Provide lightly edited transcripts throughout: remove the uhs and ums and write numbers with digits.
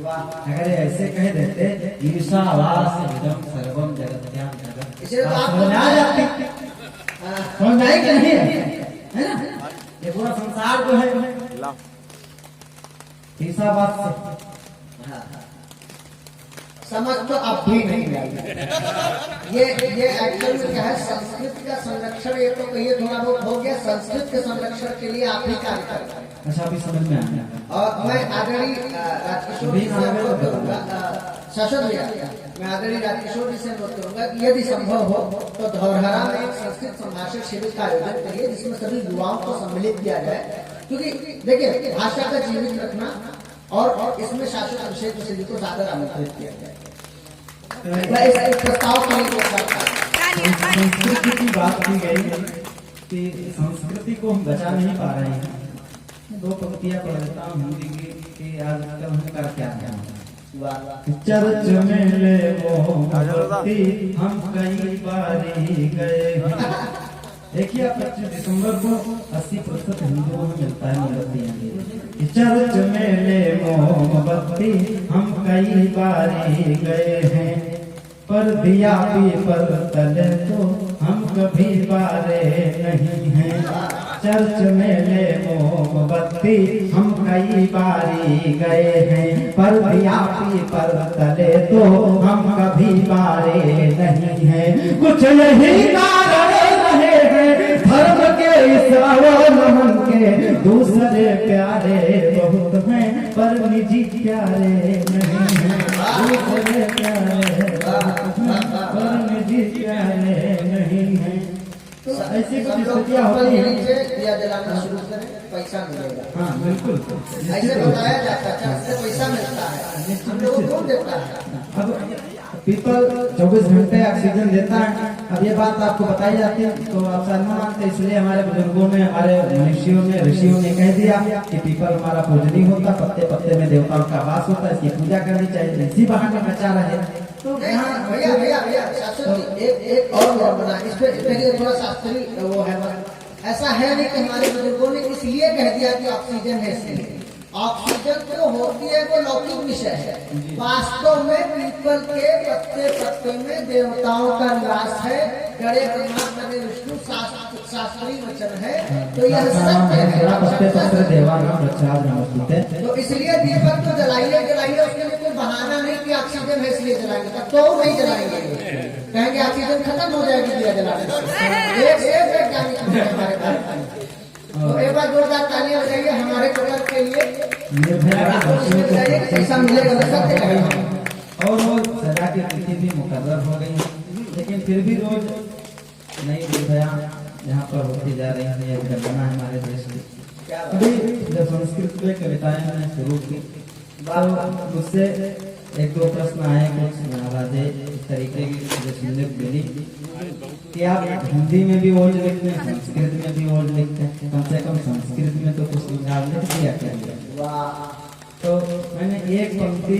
अगर ऐसे कह देते ईशावास इदं सर्वम जगत्याम जगत, इसे तो आप समझ आ जाती, समझ आई कि नहीं है ना? ये पूरा संसार जो है ईशावास से समझ तो अब भी नहीं आई। ये एक्चुअल में क्या है, संस्कृत का संरक्षण, ये तो कहिए थोड़ा बहुत हो गया, संस्कृत के संरक्षण के लिए आप ही कार्य कर रहे हैं। अच्छा, अभी समझ में आ गया। और मैं आदरणीय राजकिशोर जी से अनुरोध करूंगा, शासन भैया, मैं आदरणीय राजकिशोर जी से अनुरोध करूंगा कि यदि संभव हो तो धौरहरा में एक संस्कृत संभाषण शिविर का आयोजन करिए, जिसमें सभी युवाओं को सम्मिलित किया जाए। क्योंकि देखिए, भाषा का जीवित रखना और इसमें शासक अभिषेक जोशी जी को ज्यादा आमंत्रित किया जाए। मैं इस प्रस्ताव के लिए संस्कृति की बात की गई कि संस्कृति को हम बचा नहीं पा रहे हैं। दो पंक्तियां पढ़ देता हूँ हिंदी की आजकल हम कर क्या हैं। चर्च में ले वो भक्ति हम कई बारी गए हैं। देखिए, 25 दिसंबर को 80% हिंदुओं में मिलता है मोमबत्ती। चर्च में ले मोमबत्ती हम कई बारी गए हैं, पर दिया पीपल तले तो हम कभी बारे नहीं हैं। चर्च में ले मोमबत्ती हम कई बारी गए हैं, पर दिया पीपल तले तो हम कभी बारे नहीं हैं। कुछ यही कारण रहे हैं धर्म के ईश्वर के, दूसरे प्यारे बहुत हैं पर निजी प्यारे नहीं हैं। दूसरे प्यारे पर निजी प्यारे नहीं हैं। तो ऐसी कुछ स्थितियाँ होती हैं। दिया जलाना शुरू करें, पैसा मिलेगा। हाँ बिल्कुल, ऐसे बताया जाता है, इससे पैसा मिलता है, हम लोगों को कौन देता है? अब पीपल 24 घंटे ऑक्सीजन देता है। अब ये बात आपको बताई जाती है तो आप शायद न मानते, इसलिए हमारे बुजुर्गों ने, हमारे मनुष्यों ने, ऋषियों ने कह दिया कि पीपल हमारा पूजनीय होता, पत्ते पत्ते में देवताओं का वास होता है, इसकी पूजा करनी चाहिए, इसी बहाने बचा रहे। तो भैया शासन जी, एक और बना इस पे थोड़ा शास्त्रीय वो है। ऐसा है नहीं कि हमारे बुजुर्गों ने इसलिए कह दिया कि ऑक्सीजन है, इसलिए ऑक्सीजन जो होती है वो लौकिक विषय है। वास्तव में पीपल के पत्ते पत्ते में देवताओं का निवास है। गणे ब्रह्मा गणे विष्णु शास्त्रीय वचन है, तो यह सत्य है। पत्ते पत्ते देवानाम रक्षाद नमस्ते। तो इसलिए दीपक तो जलाइए, उसके लिए कोई बहाना नहीं कि ऑक्सीजन है इसलिए जलाएंगे, तब तो नहीं जलाएंगे। कहेंगे ऑक्सीजन खत्म हो जाएगी दिया जलाने से। एक वैज्ञानिक हमारे पास, तो एक बार जोरदार तालियां बजाइए हमारे कदर के लिए। पैसा मिलेगा सत्य कहेंगे। और वो सजा की तिथि भी मुकर्रर हो गई है, लेकिन फिर भी रोज नई निर्भया यहाँ पर होती जा रही है। एक घटना है हमारे देश की। अभी जब संस्कृत में कविताएं मैंने शुरू की तो मुझसे एक दो प्रश्न आए, कुछ नाराजे इस तरीके की मुझे सुनने को मिली कि आप हिंदी में भी ओज लिखते हैं, संस्कृत में भी ओज लिखते हैं, कम से कम संस्कृत में तो कुछ सुझाव लिख दिया क्या? तो मैंने एक पंक्ति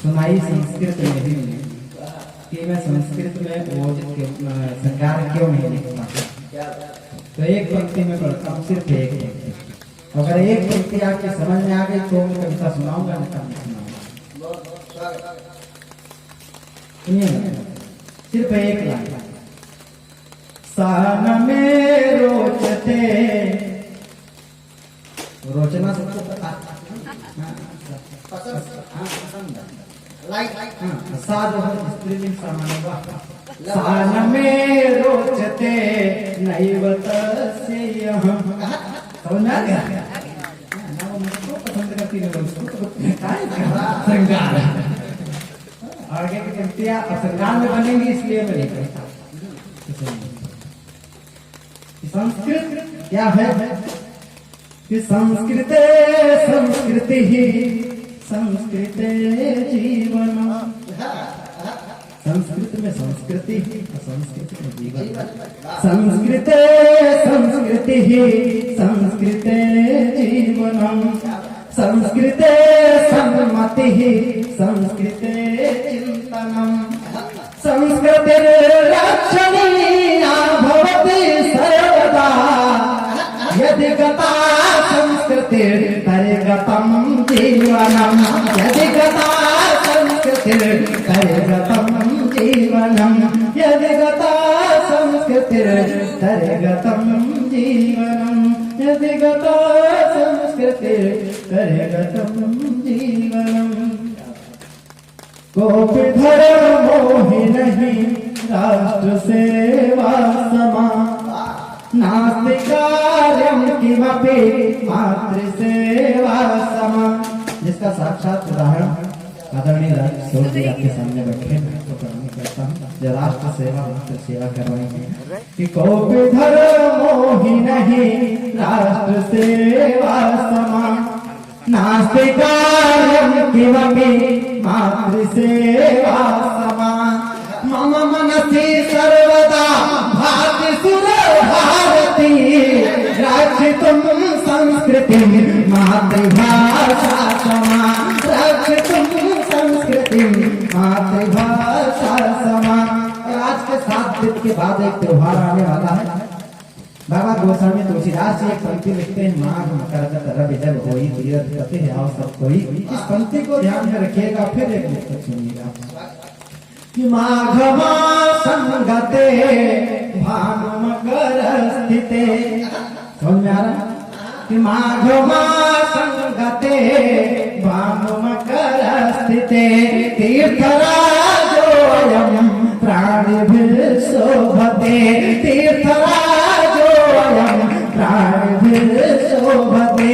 सुनाई संस्कृत में भी कि मैं संस्कृत में ओज श्रृंगार क्यों नहीं लिखता। तो एक पंक्ति में पढ़ता हूँ, सिर्फ एक पंक्ति। अगर एक पंक्ति आपकी समझ में आ गई तो मैं कविता सुनाऊंगा, नहीं सुनाऊंगा। सिर्फ एक लाइन। सान में रोचते, रोचना सबको पता, सा जो है स्त्रीलिंग सामान्य। सान में रोचते नैव तस्य समझना क्या? पसंद करती है श्रृंगार। आगे की पंक्तियां श्रृंगार में बनेंगी, इसलिए मैं नहीं कहता। संस्कृत क्या है कि संस्कृते संस्कृति ही संस्कृते जीवन। संस्कृत में संस्कृति, संस्कृत में जीवन। संस्कृते संस्कृति ही संस्कृते जीवनम। संस्कृते सम्मति ही संस्कृते चिंतनम। संस्कृतिर्लक्षणीया भवति सर्वदा, यदि गता संस्कृतिर्तर्गतं जीवनम। यदि संस्कृतिर्तर्गतं जीवनं यदि गता संस्कृतिर्तर्गतं जीवनं कोपि धर्मो हि नहीं राष्ट्र सेवा समा नास्ति कार्यं किमपि मातृसेवा समा। जिसका साक्षात उदाहरण आदरणीय राष्ट्रपति जी आपके सामने बैठे हैं तो प्रणाम करता हूँ जो राष्ट्र सेवा मातृ सेवा कर रहे हैं कि कोपि धर्मो हि नहीं राष्ट्र सेवा समा नास्ति कार्यं किमपि मातृसेवा समा। मम मनसि सर्वदा भाति सुरभारती रक्षितुं संस्कृतिं मातृभाषा समा रक्षितुं संस्कृतिं मातृभाषा समा। आज के 7 दिन के बाद एक त्योहार आने वाला है। बाबा गोस्वामी तुलसीदास जी एक पंक्ति लिखते हैं माघ मकर रवि जब होई तीरथ गति आओ सब कोई। इस पंक्ति को ध्यान में रखिएगा फिर एक मुक्त सुनिएगा कि माघ मासं गते भानु मकर स्थिते। समझ में आ रहा कि माघ मासं गते भानु मकर स्थिते तीर्थराजोऽयं प्राणिभिः शोभते तीर्थराजोऽयं प्राणिभिः शोभते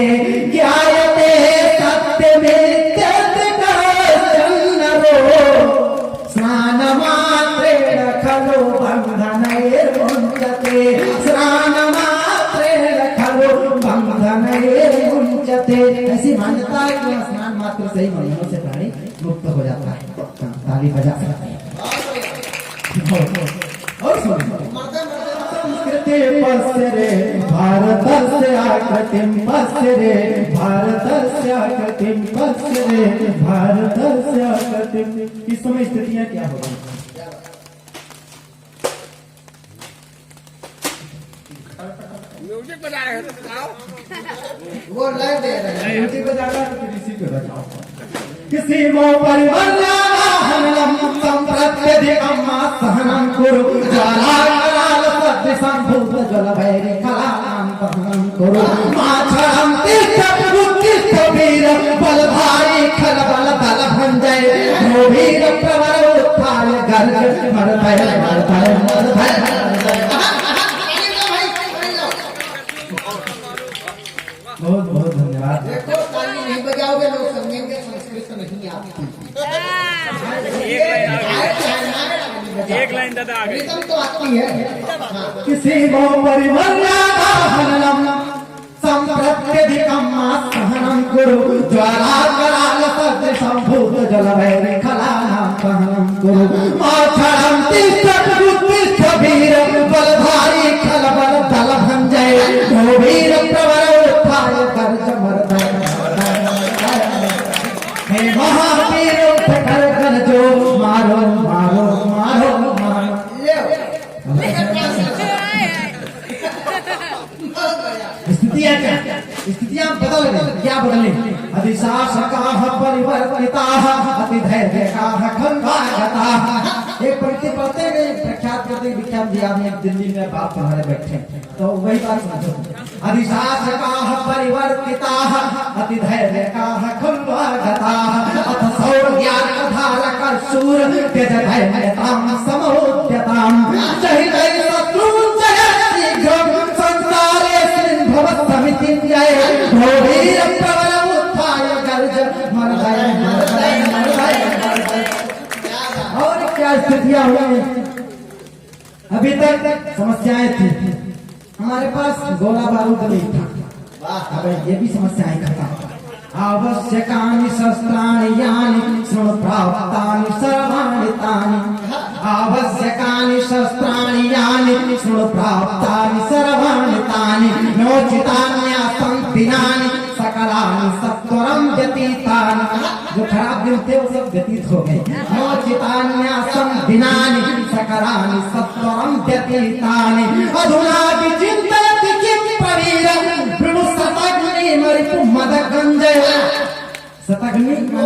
ज्ञायते सत्यमित्यर्थकश्चन्नरो स्नानमात्रेण खलु बन्धनैर्मुञ्चते स्नानमात्रेण खलु बन्धनैर्मुञ्चते। ऐसी मान्यता है कि स्नान मात्र से ही बंधनों से प्राणी मुक्त हो जाता है। ताली बजा सकते हैं। और संस्कृति पश्यरे भारतस्य आकृतिं पश्यरे भारतस्य आकृतिं पश्यरे भारतस्य आकृतिं। इस समय स्थितियां क्या हो रही हैं? म्यूजिक बजा रहे हैं तो बताओ। वो लाइव दे रहे हैं म्यूजिक बजा रहा है तो किसी को बजाओ। किसी मो परिवर्तनम संप्रत्यधिकं सहनं कुरु ज्वालाकराल सदृशं भूत जलभैरी कलानां सहनं कुरु माछरं तीर्थ उत्तिष्ठ वीर बलधारी खल बल बल भंजय वीर प्रवर उत्थाय गर्ज मरभय मरभय मरभय। बहुत बहुत धन्यवाद। देखो ताली नहीं बजाओगे लोग समझेंगे संस्कृत नहीं आती। एक लाइन दादा आगे रिदम तो आती है। किसी मो परिवर्तनम हननम संप्रत्यधिकं सहनं कुरु ज्वालाकराल सदृशं भूत जलभैरी कलानां सहनं कुरु माछरं तीर्थ उत्तिष्ठ वीर बलधारी खल बल बल भंजय वीर प्रवर उत्थाय गर्ज मरभय हे महावीर उठ कर गर्जो मारो मारो मारो मारो। स्थितियां क्या स्थितियां बदल गई। क्या बदली? अधिशासकाः परिवर्तिताः अतिधैर्यकाः खल्वागताः। एक पंक्ति पढ़ते गए प्रख्यात करते विख्यात जी आदमी दिल्ली में बाप पढ़ाने बैठे तो वही बात समझो। अधिशासकाः परिवर्तिताः अतिधैर्यकाः खल्वागताः अथ सौर्याधारक शूर त्यज धैर्यतां समोद्यतां सहितै शत्रून् जयति शीघ्रं संसारे भवत्समितिं जय वीर प्रवर उत्थाय गर्ज मरभय मरभय मरभय मरभय। और क्या स्थितियां हुई? अभी तक समस्याएं थी हमारे पास गोला बारूद नहीं था। अब ये भी समस्याएं खत्म। आवश्यकानि शस्त्राणि यानि शृणु प्राप्तानि सर्वाणि तानि आवश्यकानि शस्त्राणि यानि शृणु प्राप्तानि सर्वाणि तानि नोचितान्यासं दिनानि सकलानि सत्वरं व्यतीतानि। जो खराब दिन थे वो सब व्यतीत हो गए। नोचितान्यासं दिनानि सकलानि सत्वरं व्यतीतानि अधुना विचिन्तयति किं प्रवीरं वृणु शतग्नि मरिपु मदगञ्जय शतग्नि तो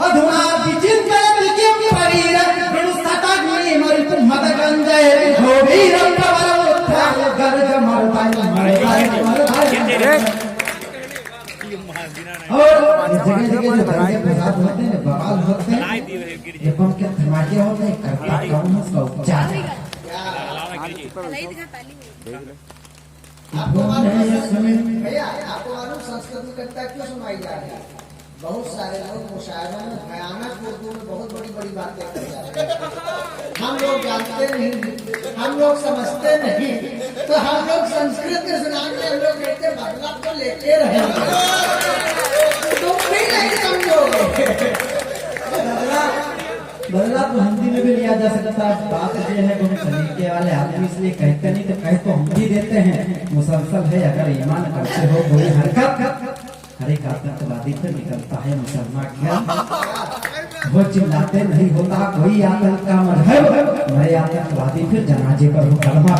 अधुना विचिन्तयति किं प्रवीरं वृणु शतग्नि मरिपु मदगञ्जय मृत्युंजय घोरी रंगवर उत्थान गर्ज मरदाई मरदाई। और जगह जगह जो बड़े प्रसाद होते हैं, बवाल होते हैं, ये बम के धमाके होते हैं, करता कौन है उसका उपचार? आपको मालूम भैया, आपको मालूम संस्कृत में कविता क्यों सुनाई जा रही है? बहुत सारे लोग मुशायरों में भयानक उर्दू में बहुत बड़ी बड़ी बातें कर जाते हैं। हम लोग जानते नहीं, हम लोग समझते नहीं, तो हम लोग संस्कृत के सुनाते, हम लोग कहते बदला तो लेते रहेंगे, तुम भी नहीं समझोगे। बदला तो हिंदी में भी लिया जा सकता है। बात ये है कि तरीके वाले आदमी इसलिए कहते नहीं, तो कह तो हम भी देते हैं। मुसलसल है, अगर ईमान करते हो कोई हरकत, हर एक आतंकवादी से निकलता है मुसलमान क्या? वो चिल्लाते नहीं होता कोई आतंक का मजहब, मेरे आतंकवादी फिर जनाजे पर हो कलमा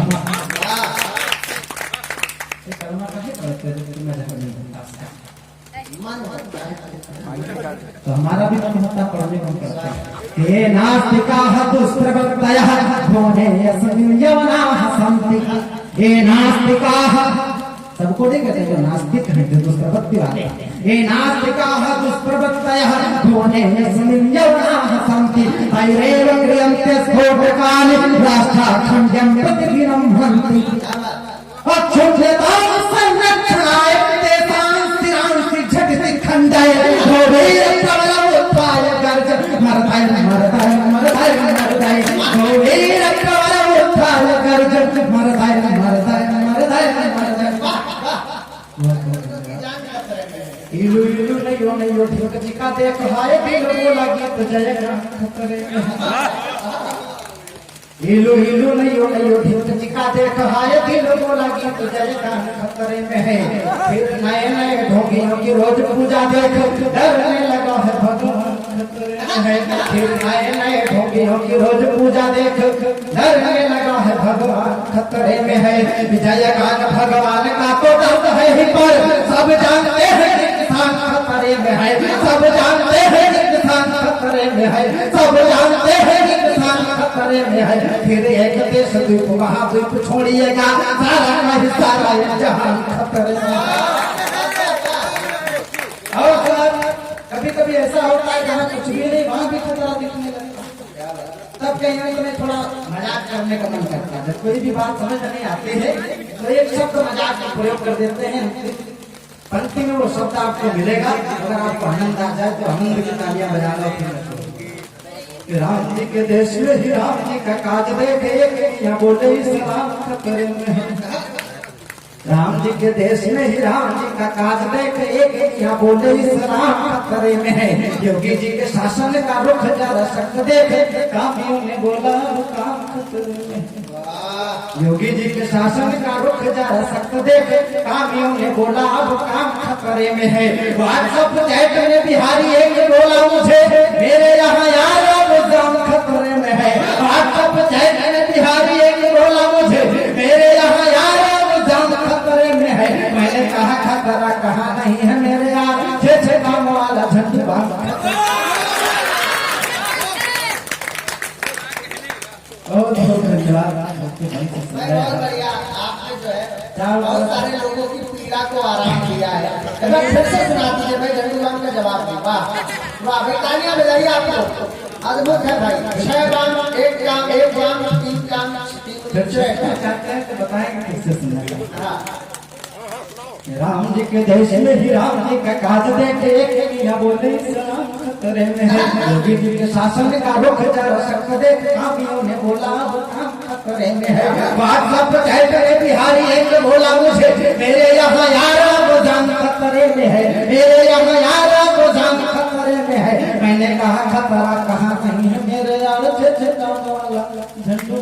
तो हमारा भी मन होता पढ़ने को करते हैं। ये नास्तिकाः दुष्प्रवृत्तयः घोरे यवनाः सन्ति। ये नास्तिकाः सबको नहीं कहते, जो नास्तिक है, जो दुष्प्रवृत्ति वाले, ये नास्तिकाः दुष्प्रवृत्तयः घोरे यवनाः सन्ति। तैरेव क्रियन्ते स्फोटकानि राष्ट्राखण्ड्यं प्रतिगृह्णन्ति। अक्षुण्यतां संरक्षणाय तेषां स्थिरांसि झटिति खण्डय घोरे प्रबलमुत्थाय गर्ज मरदाय मरदाय मरदाय मरदाय घोरे प्रबलमुत्थाय गर्ज मरदाय मरदाय मरदाय मरदाय। इलू इलू नयो नयो ठीक चिका देख हाय बिलो बोला गीत जय खतरे इलू इलू नयो नयो ठीक चिका देख हाय बिलो बोला गीत जय खतरे में है। फिर नए नए ढोंगियों की रोज पूजा देख डरने लगा है भगवान खतरे में है। फिर नए नए ढोंगियों की रोज पूजा देख डरने लगा है भगवान खतरे में है। विजय गान भगवान का तो दर्द है ही, पर सब जानते हैं खतरे में है, सब जानते हैं इंसान खतरे में है, सब जानते हैं इंसान खतरे में है। फिर एक देश द्वीप महाद्वीप छोड़िएगा, सारा का हिस्सा जहान खतरे में है। और कभी कभी ऐसा होता है जहाँ कुछ भी नहीं वहाँ भी खतरा दिखने लगता है, तब कहीं ना कहीं थोड़ा मजाक करने का मन करता है। जब कोई भी बात समझ नहीं आती है तो एक शब्द मजाक में प्रयोग कर देते हैं, पंक्ति में वो शब्द आपको मिलेगा। अगर आपको आनंद आ जाए तो आनंद की तालियां बजा लो। राम जी के देश में ही राम जी का काज देखे, या बोले इस्लाम खतरे में है। राम जी के देश में ही राम जी का काज देखे, या बोले इस्लाम खतरे में है। योगी जी के शासन का रुख जरा सख्त देखे, कामियों ने बोला काम खतरे में है। योगी जी के शासन का रुख जरा सख्त देखे, कामियों ने बोला अब काम खतरे में है। व्हाट्सएप चैट में बिहारी एक बोला मुझे, मेरे यहाँ यार अब जान खतरे में है। व्हाट्सएप चैट में बिहारी एक बोला मुझे, मेरे यहाँ यार अब जान खतरे में है। मैंने कहा खतरा कहाँ नहीं है मेरे यार, छे काम वाला झंडू बांध। बहुत बहुत धन्यवाद। बहुत बढ़िया, आपने जो है बहुत सारे लोगों की पीड़ा को आराम दिया है। फिर से सुना दीजिए भाई, झंडूबाम का जवाब दी। वाह वाह, बेतालियां बजाइए आप लोग, अद्भुत है भाई। 6 बाम, 1 काम, 1 बाम, 3 काम, 3 चाहते हैं तो बताएंगे किससे सुना। राम जी के देश में ही राम जी का काज देखे, या बोले इस्लाम खतरे में है। योगी जी के शासन का रुख जरा सख्त देखे, कामियों ने बोला अब काम खतरे में है। व्हाट्सएप चैट में बिहारी एक बोला मुझे, मेरे यहाँ यार अब जान खतरे में है, मेरे यहाँ यार अब जान खतरे में है। मैंने कहा खतरा कहाँ नहीं है मेरे यार, छे काम वाला झंडू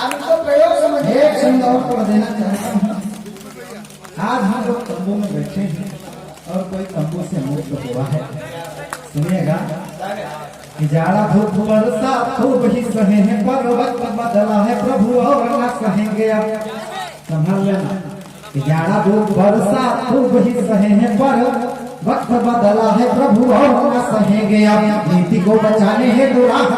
हमको प्रयोग समझ। एक संग और पढ़ देना चाहता हूँ। आज हम लोग तंबू में बैठे हैं और कोई तंबू से मुक्त हुआ है। सुनिएगा कि जाड़ा धूप बरसा खूब ही सहे हैं, पर्वत बदला है प्रभु और न सहेंगे। अब संभल लेना कि जाड़ा धूप बरसा खूब ही सहे हैं, वक्त बदला है प्रभु और न सहेंगे अब नीति को बचाने हैं तो राम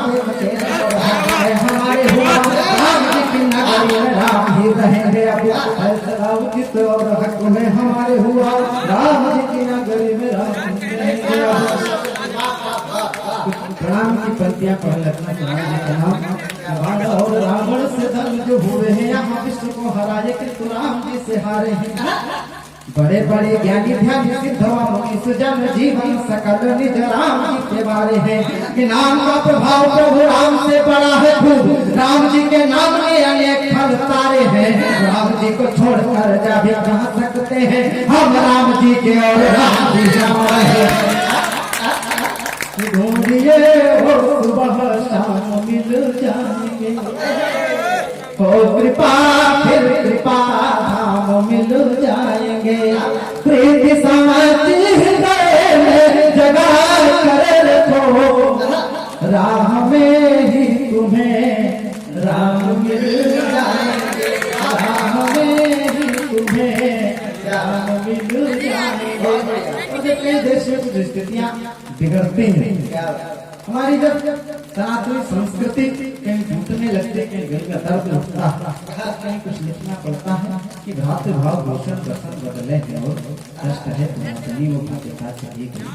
हमारे हुआ राम जी की नगरी में राम ही रहेंगे अब फैसला उचित और हक में हमारे हुआ राम जी की नगरी में राम रहेंगे अब। प्रणाम की पंक्तियां पढ़ लगना चाहिए। और रावण से दंग जो हुए हैं यहाँ विश्व को हराए किंतु राम जी से हारे हैं। बड़े बड़े ज्ञानी ध्यान सिद्धवा मुनीस जन जीवन सकल निज राम जी के बारे हैं कि नाम का प्रभाव प्रभु राम से बड़ा है खूब राम जी के नाम में अनेक फल तारे हैं राम जी को छोड़कर जा भी कहाँ सकते हैं हम राम जी के और राम जी हमारे ढूंढिए वो सुबह शाम मिल जाएंगे हो कृपा फिर कृपा धाम मिल जाएंगे प्रीति समझ हृदय में जगा कर रखो राह में ही तुम्हें राम मिल जाएंगे राह में ही तुम्हें राम मिल जाएंगे। कई देश में कुछ स्थितियां बिगड़ती हैं। हमारी जब सनातनी संस्कृति कहीं टूटने लगते कहीं दिल का दर्द उठता है कहीं कुछ लिखना पड़ता है कि भ्रातृ भाव भूषण प्रसन्न बदले है और कष्ट है तुम्हारी वो भ्रातृता चली गई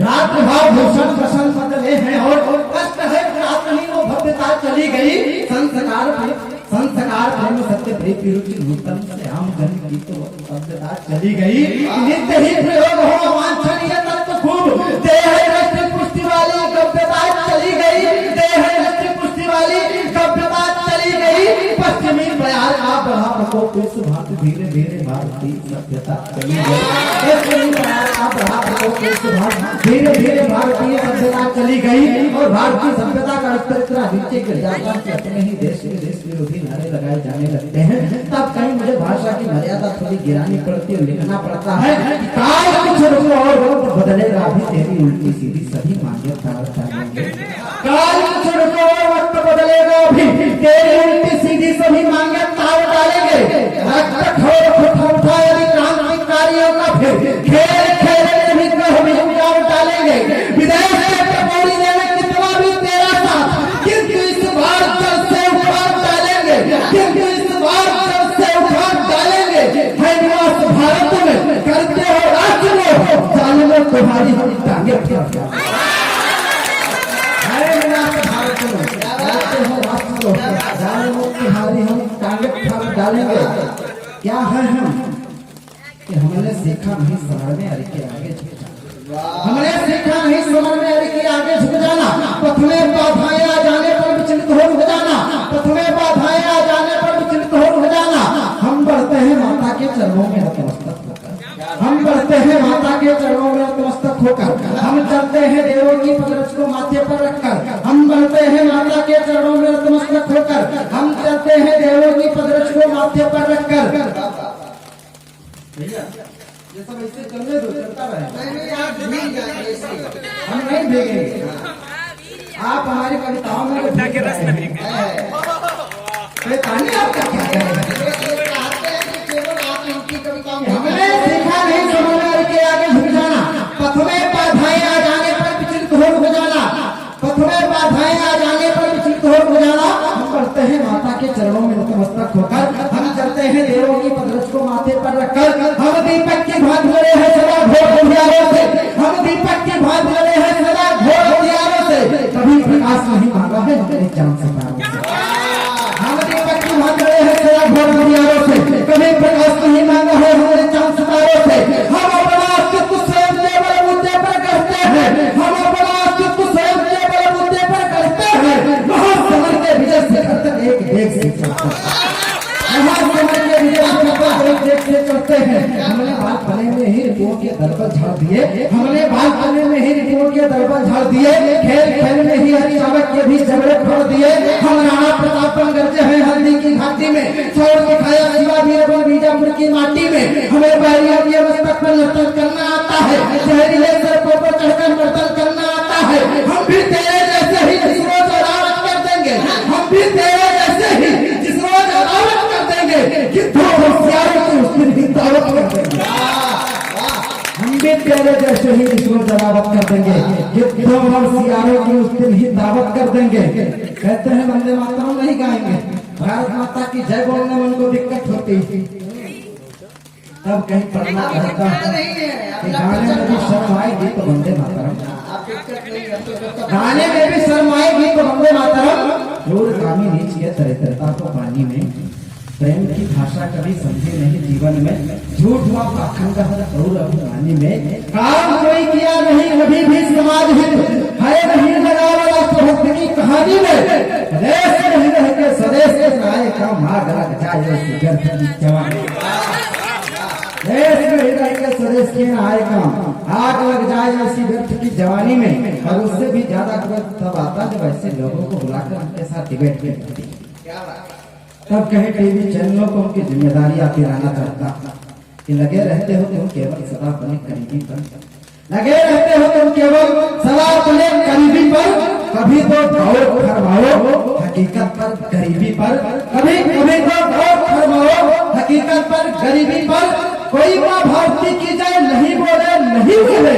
भ्रातृ भाव भूषण प्रसन्न बदले हैं और कष्ट है तुम्हारी वो भव्यता चली गई संस्कार प्रेम सत्य प्रीति रुचि नूतन से आम जन की तो भव्यता चली गई नित्य ही प्रयोग हो वांछनीय तत्व खूब देह दृष्टि पुष्टि वाली गव्यता चली गई देह दृष्टि पुष्टि वाली गव्यता चली गई पश्चिमी बयार का बढ़ा प्रकोप इस भांति धीरे धीरे भारतीय सभ्यता चली गई पश्चिमी बयार का बढ़ा प्रकोप इस भांति धीरे धीरे भारतीय सभ्यता चली गई और भारतीय सभ्यता का स्तर इतना नीचे गिर जाता है कि अपने ही देश विरोधी नारे लगाए जाने लगते हैं तब कहीं मुझे भाषा की मर्यादा थोड़ी गिरानी पड़ती है लिखना पड़ता है काल कुछ रुको और वक्त बदलेगा भी तेरी उल्टी सीधी सभी मान्यता चाहिए काल कुछ रुको और वक्त बदलेगा भी तेरी उल्टी सीधी सभी मान्यता डालेंगे रक्त खोर उठा यदि क्रांतिकारियों का फिर खेल खेलने भी हम डालेंगे विदेश में टपोरी देने कितना भी तेरा साथ किंतु इस बार जल से उखाड़ डालेंगे किंतु इस बार जल से उखाड़ डालेंगे है निवास भारत में करते हो राष्ट्र में जालिमों तुम्हारी हम टांगे फंसा है निवास भारत में करते हो राष्ट्र में जालिमों तुम्हारी हम टांगे फंसा डालेंगे। क्या है हम कि हमने सीखा नहीं समझ में अरे के आगे झुक जाना हमने सीखा नहीं समझ में अरे के आगे झुक जाना पथ में बाधाएं आ जाने पर विचलित हो जाना पथ में बाधाएं आ जाने पर विचलित हो जाना हम बढ़ते हैं माता के चरणों में नतमस्तक होकर हम बढ़ते हैं माता के चरणों में नतमस्तक होकर हम चलते हैं देवों की पगरज को माथे पर रखकर हम बढ़ते हैं माता के चरणों में नतमस्तक होकर हम चलते हैं देवों की पगरज को माथे पर रखकर भैया ये सब ऐसे चलने दो चलता रहे हम नहीं भेगेंगे आप हमारी कविताओं में कहानी आपका क्या है हमने सीखा नहीं समझ के आगे झुक जाना पथ में बाधाएं आ जाने पर विचलित हो जाना पथ में बाधाएं आ जाने पर विचलित हो जाना हम बढ़ते हैं माता के चरणों में नतमस्तक होकर हम चलते हैं देवों की पगरज को माथे पर रखकर हम दीपक की भांति लड़े हैं सदा घोर अंधियारों से हम दीपक की भांति लड़े हैं सदा घोर अंधियारों से कभी प्रकाश नहीं मांगा है हमने चांद सितारों से हम दीपक की भांति लड़े हैं सदा घोर अंधियारों से कभी प्रकाश नहीं मांगा है हमने चांद सितारों से हम अपना अस्तित्व स्वयं केवल मुद्दे पर करते हैं हम अपना अस्तित्व स्वयं केवल मुद्दे पर करते हैं महासमर के विजय शिखर तक एक देख से चलते हैं करते हैं हमने बाल पने में ही रिपोर्ट के दरबार झाड़ दिए हमने बाल पने में ही रिपोर्ट के दरबार झाड़ दिए खेल खेल में ही हरिचावक के भी झगड़े फोड़ दिए हम राणा प्रताप गरजे हैं हल्दी की घाटी में छोड़ दिखाया शिवा वीरबल बीजापुर की माटी में हमें बैरिया के मस्तक पर नर्तन करना आता है जहरीले सड़कों पर चढ़कर नर्तन करना आता है हम भी तेरे जैसे ही जिस रोज अदालत कर देंगे हम भी तेरे जैसे ही जिस रोज अदालत कर देंगे कि दो होशियारों को उस दिन ही दावत कर देंगे हम भी तेरे जैसे ही ईश्वर जवाबत कर देंगे, युद्धों और सियारों की उस दिन ही दावत कर देंगे। कहते हैं वंदे मातरम नहीं गाएंगे, भारत माता की जय बोलने में उनको दिक्कत होती, तब कहीं पढ़ना पड़ता है कि गाने में भी शर्म आएगी तो वंदे मातरम, गाने में भी शर्म आएगी तो वंदे मातरम। कामी नीच के तरह को पानी में, प्रेम की भाषा कभी समझे नहीं जीवन में, झूठ हुआ पाखंड और अभिमानी में, काम कोई किया नहीं कभी भी समाज हित है नहीं लगा वाला स्वभक्त की कहानी में, देश नहीं रह के स्वदेश के नायक का मार्ग लग जाए गर्भ की जवानी, देश में रह के स्वदेश के नायक का आग लग जाए ऐसी व्यर्थ की जवानी में। और उससे भी ज्यादा तब आता जब ऐसे लोगों को बुलाकर उनके साथ डिबेट करती, तब कहे टीवी चैनलों को उनकी जिम्मेदारियां पिलाना चाहता कि लगे रहते हो तुम केवल सदा अपने करीबी पर, लगे रहते हो तुम केवल सदा अपने करीबी पर, कभी तो दौड़ फरमाओ हकीकत पर गरीबी पर, कभी कभी तो दौड़ फरमाओ हकीकत पर गरीबी पर। कोई माँ भारती की जय नहीं बोले नहीं बोले,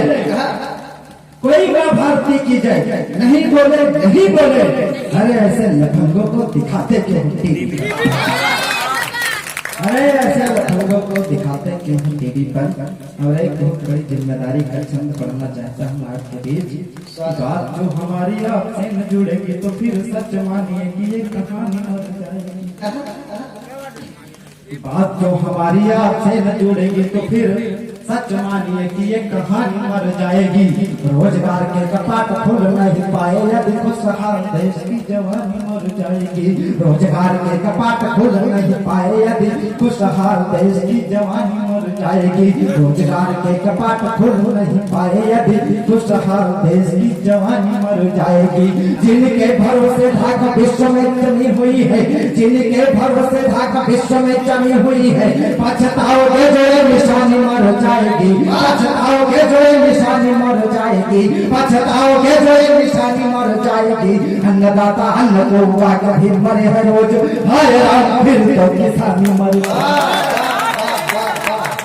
कोई माँ भारती की जय नहीं बोले नहीं बोले, अरे ऐसे लफंगों को दिखाते क्यों टीवी, अरे ऐसे लफंगों को दिखाते क्यों टीवी पर। और एक बहुत बड़ी जिम्मेदारी का छंद पढ़ना चाहता हूँ आपके बीच। बात जो हमारी आपसे न जुड़ेगी तो फिर सच मानिए कि ये कहानी मर जाएगी, बात जो हमारी आपसे न जुड़ेगी तो फिर सच मानिए कि ये कहानी मर जाएगी। रोजगार के कपाट खुल नहीं पाए यदि खुशहाल देश की जवानी मर जाएगी, रोजगार के कपाट खुल नहीं पाए यदि खुशहाल देश की जवानी मर जाएगी, रोजगार के कपाट खुल नहीं पाए यदि खुशहाल देश की जवानी मर जाएगी। जिनके भरोसे ढाका विश्व में जमी हुई है, जिनके भरोसे ढाका विश्व में जमी हुई है, पछताओगे जो ये निशानी मर जाएगी, पछताओगे जो ये निशानी मर जाएगी, पछताओगे जो ये निशानी मर जाएगी। अन्नदाता अन्न को उगा कभी मरे है रोज, हाय राम फिर तो किसानी मर जाएगी,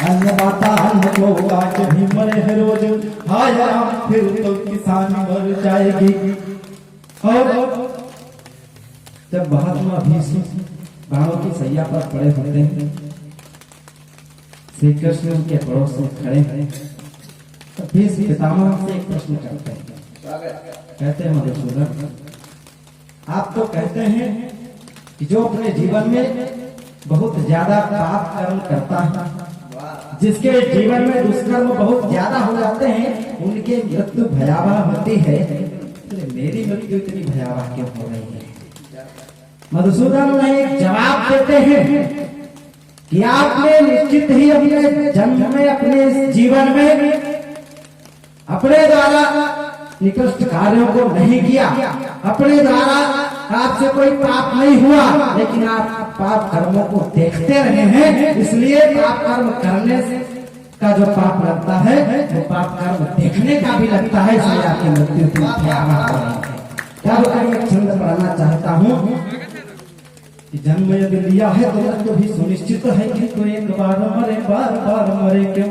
अन्नदाता अन्न को उगा कभी मरे है रोज, हाय राम फिर तो किसानी मर जाएगी। और जब महात्मा भीष्म बाणों की सैया पर पड़े होते हैं, श्री कृष्ण उनके पड़ोस में खड़े हैं, तो भीष्म पितामह से एक प्रश्न करते हैं, कहते हैं मधुसूदन आप तो कहते हैं कि जो अपने जीवन में बहुत ज्यादा पाप कर्म करता है, जिसके जीवन में दुष्कर्म बहुत ज्यादा हो जाते हैं, उनकी मृत्यु भयावह होती है, मेरी मृत्यु इतनी भयावह क्यों हो रही है। मधुसूदन उन्हें जवाब देते हैं कि आपने निश्चित ही अपने जन्म में अपने जीवन में अपने द्वारा निकृष्ट कार्यों को नहीं किया, अपने द्वारा आपसे कोई पाप नहीं हुआ, लेकिन आप पाप कर्मों को देखते रहे हैं, इसलिए पाप कर्म करने का जो पाप लगता है वो पाप कर्म देखने का भी लगता है, इसलिए आपकी मृत्यु तब छंद पढ़ना चाहता हूँ कि जन्म यदि लिया है तो मृत्यु भी सुनिश्चित है, किंतु एक बार मरे बार बार मरे क्यों।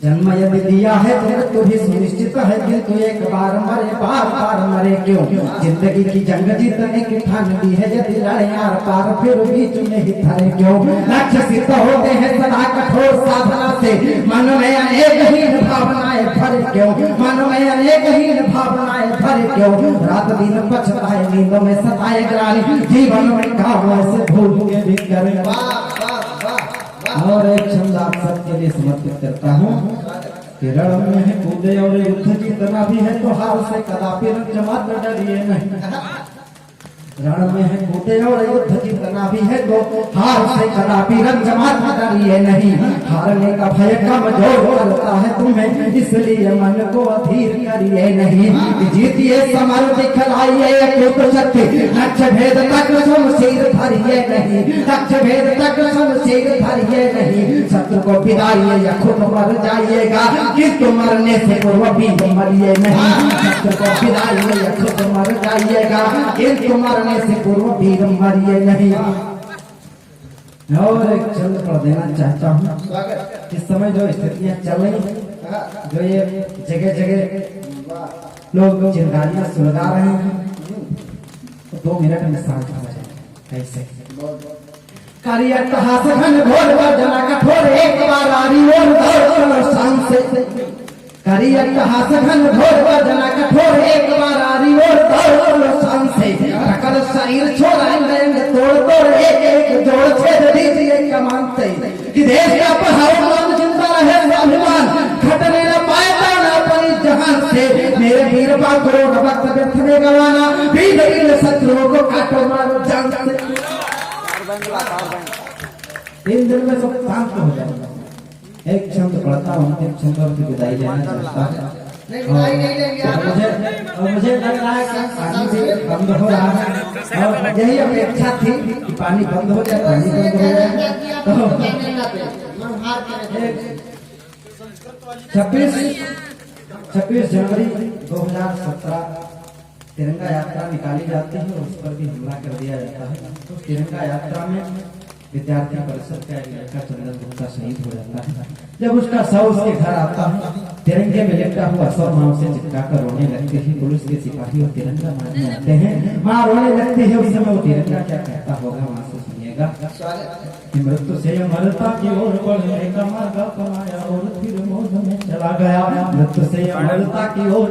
जन्म यदि दिया है तो मृत्यु भी सुनिश्चित है, किंतु एक बार मरे बार बार मरे क्यों। जिंदगी की जंग जीतने की ठान दी है, यदि लड़े यार पार फिर बीच में ही धरे क्यों। लक्ष्य सिद्ध होते हैं सदा कठोर साधना से, मन में अनेक ही भावनाएं भरे क्यों, मन में अनेक ही भावनाएं भरे क्यों। रात दिन पछताए नींदों में सताए ग्रानी, जीवन में काम ऐसे भूल के भी करे। और एक छंद आप सबके लिए समर्पित करता हूँ कि रण में है कूदे और युद्ध जीतना भी है तो हार से कदापि रंजमात डरिए नहीं। रण में है कूदे और युद्ध जीतना भी है तो हार से कदापि रंजमात डरिए नहीं। हारने का भय कमजोर करता है तुम्हें, इसलिए मन को अधीर करिए नहीं। जीतिए समर दिखलाइए कुत शक्ति, लक्ष्य भेद तक शमशीर धरिए नहीं, लक्ष्य भेद तक शमशीर धरिए नहीं। शत्रु को पिराइए या खुद मर जाइएगा, किंतु मरने से पूर्व भी मरिए नहीं। शत्रु को पिराइए या खुद मर जाइएगा, किंतु मरने से पूर्व भी मरिए नहीं। और एक छंद पढ़ देना चाहता हूँ। इस समय जो स्थितियां चल रही जो ये जगह जगह लोग चिंगारियां सुलगा रहे हैं, 2 मिनट में शांत हो जाए। कैसे करियत हाथ घन घोर जना कठोर एक बार आरी और दौड़ शान से, करियत हाथ घन घोर जना कठोर एक बार आरी और दौड़ शान से, सकल शरीर छोड़ा नैन तोड़ तोड़ एक एक जोड़ छेद दीजिए कमान से, कि देश का पहाड़ मान जिंदा रहे स्वाभिमान, खटने न पाए ना अपनी जहान से, मेरे वीर बा करोड़ वक्त व्यर्थ में गवाना, वीर शत्रुओं को काटो मारो जान से। 3 दिन में सब शांत हो जाएगा। एक छंद पढ़ता हूँ, एक छंद और फिर विदाई लेना चाहता है। मुझे लग रहा है कि पानी भी बंद हो रहा है और यही अपेक्षा थी कि पानी बंद हो जाए, पानी बंद हो जाए। तो 26 जनवरी 2017 तिरंगा यात्रा निकाली जाती है और उस पर भी हमला कर दिया जाता है। तो तिरंगा यात्रा में विद्यार्थी परिषद का एक लड़का चंदन गुप्ता शहीद हो जाता है। जब उसका शव उसके घर आता है, तिरंगे में लिपटा हुआ शव मां से चिपकाकर रोने लगते हैं। पुलिस के सिपाही और तिरंगा मारने आते हैं, मां रोने लगती है। उस समय वो तिरंगा क्या कहता होगा, मां से सुनिएगा। मृत्यु से अमरता की ओर बढ़ने का मार्ग अपनाया और फिर मौत में चला गया। मृत्यु से अमरता की ओर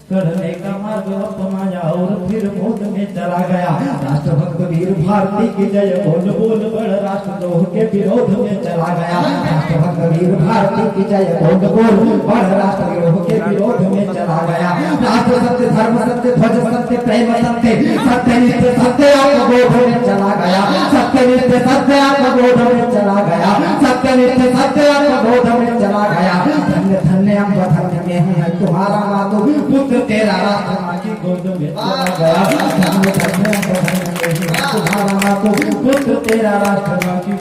करने का मार्ग अपनाया और फिर मौत में चला गया। राष्ट्रभक्त वीर भारती की जय बोल बोल बड़ राष्ट्रद्रोह के विरोध में चला गया। राष्ट्रभक्त वीर भारती की जय बोल बोल बड़ राष्ट्रद्रोह के विरोध में चला गया। राष्ट्र सत्य धर्म सत्य ध्वज सत्य प्रेम सत्य सत्यनिष्ठ सत्य आत्मबोध में चला गया। सत्यनिष्ठ सत्य आत्मबोध में चला गया। सत्यनिष्ठ सत्य आत्मबोध में चला गया। धन्य धन्य हम धन्य में है तुम्हारा मातु पुत्र तेरा राष्ट्र माँ की गोद में चला गया। धन्य धन्य हम धन्य में है तुम्हारा मातु पुत्र तेरा राष्ट्र माँ की